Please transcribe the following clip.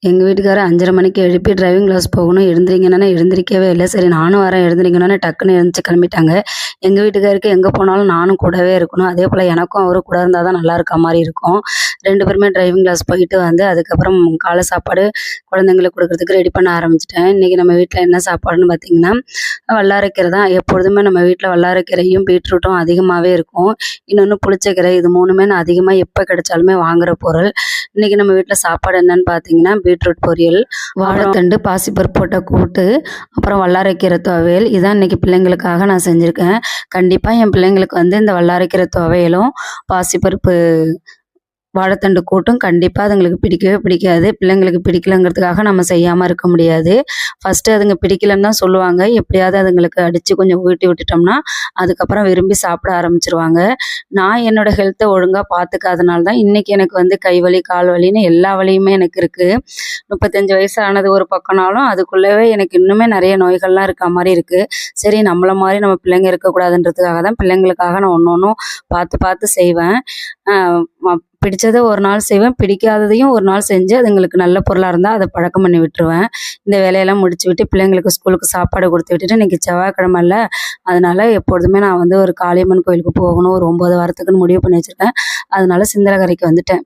எங்கள் வீட்டுக்காரர் 5:30 மணிக்கு எழுப்பி டிரைவிங் கிளாஸ் போகணும் எழுந்திரிங்கன்னா எழுந்திரிக்கவே இல்லை. சரி நானும் வரேன் எழுந்திரிக்கணும்னு டக்குன்னு எழுந்துச்சு கிளம்பிட்டாங்க. எங்கள் வீட்டுக்காருக்கு எங்கே போனாலும் நானும் கூடவே இருக்கணும். அதே போல் எனக்கும் அவரும் கூட இருந்தால் தான் நல்லா இருக்க மாதிரி இருக்கும். 2 பேருமே டிரைவிங் கிளாஸ் போயிட்டு வந்து அதுக்கப்புறம் காலை சாப்பாடு குழந்தைங்களுக்கு கொடுக்குறதுக்கு ரெடி பண்ண ஆரம்பிச்சிட்டேன். இன்றைக்கி நம்ம வீட்டில் என்ன சாப்பாடுன்னு பார்த்திங்கன்னா வல்லாரைக்கீரை தான். எப்பொழுதுமே நம்ம வீட்டில் வல்லாரைக்கீரையும் பீட்ரூட்டும் அதிகமாகவே இருக்கும். இன்னொன்று புளிச்சக்கீரை, இது 3மே நான் அதிகமாக எப்போ கிடைச்சாலுமே வாங்குகிற பொருள். இன்றைக்கி நம்ம வீட்டில் சாப்பாடு என்னன்னு பார்த்தீங்கன்னா பீட்ரூட் பொரியல், வாழைத்தண்டு, பாசிப்பருப்பு போட்ட கூட்டு, அப்புறம் வல்லாரைக்கீரை துவையல். இதான் இன்றைக்கி பிள்ளைங்களுக்காக நான் செஞ்சுருக்கேன். கண்டிப்பாக என் பிள்ளைங்களுக்கு வந்து இந்த வல்லாரைக்கீரை துவையலும் பாசிப்பருப்பு வாழைத்தண்டு கூட்டும் கண்டிப்பாக அதுங்களுக்கு பிடிக்கவே பிடிக்காது. பிள்ளைங்களுக்கு பிடிக்கலங்கிறதுக்காக நம்ம செய்யாமல் இருக்க முடியாது. ஃபஸ்ட்டு அதுங்க பிடிக்கலன்னு தான் சொல்லுவாங்க. எப்படியாவது அதுங்களுக்கு அடித்து கொஞ்சம் ஊட்டி விட்டுட்டோம்னா அதுக்கப்புறம் விரும்பி சாப்பிட ஆரம்பிச்சிருவாங்க. நான் என்னோடய ஹெல்த்தை ஒழுங்காக பார்த்துக்காதனால தான் இன்றைக்கி எனக்கு வந்து கை வலி, கால் வலின்னு எல்லா வலியுமே எனக்கு இருக்குது. 35 வயசு ஆனது ஒரு பக்கம்னாலும் அதுக்குள்ளவே எனக்கு இன்னுமே நிறைய நோய்கள்லாம் இருக்க மாதிரி இருக்குது. சரி நம்மள மாதிரி நம்ம பிள்ளைங்க இருக்கக்கூடாதுன்றதுக்காக தான் பிள்ளைங்களுக்காக நான் ஒன்று ஒன்றும் பார்த்து பார்த்து செய்வேன். பிடிச்சதை ஒரு நாள் செய்வேன், பிடிக்காததையும் ஒரு நாள் செஞ்சு அதுங்களுக்கு நல்ல பொருளாக இருந்தால் அதை பழக்கம் பண்ணி விட்டுருவேன். இந்த வேலையெல்லாம் முடிச்சு விட்டு பிள்ளைங்களுக்கு ஸ்கூலுக்கு சாப்பாடு கொடுத்து விட்டுட்டு இன்றைக்கி செவ்வாய்க்கிழமை இல்லை, அதனால் எப்பொழுதுமே நான் வந்து ஒரு காளியம்மன் கோயிலுக்கு போகணும். ஒரு 9 வாரத்துக்குன்னு முடிவு பண்ணி வச்சுருக்கேன். அதனால சிந்தலக்கரைக்கு வந்துட்டேன்.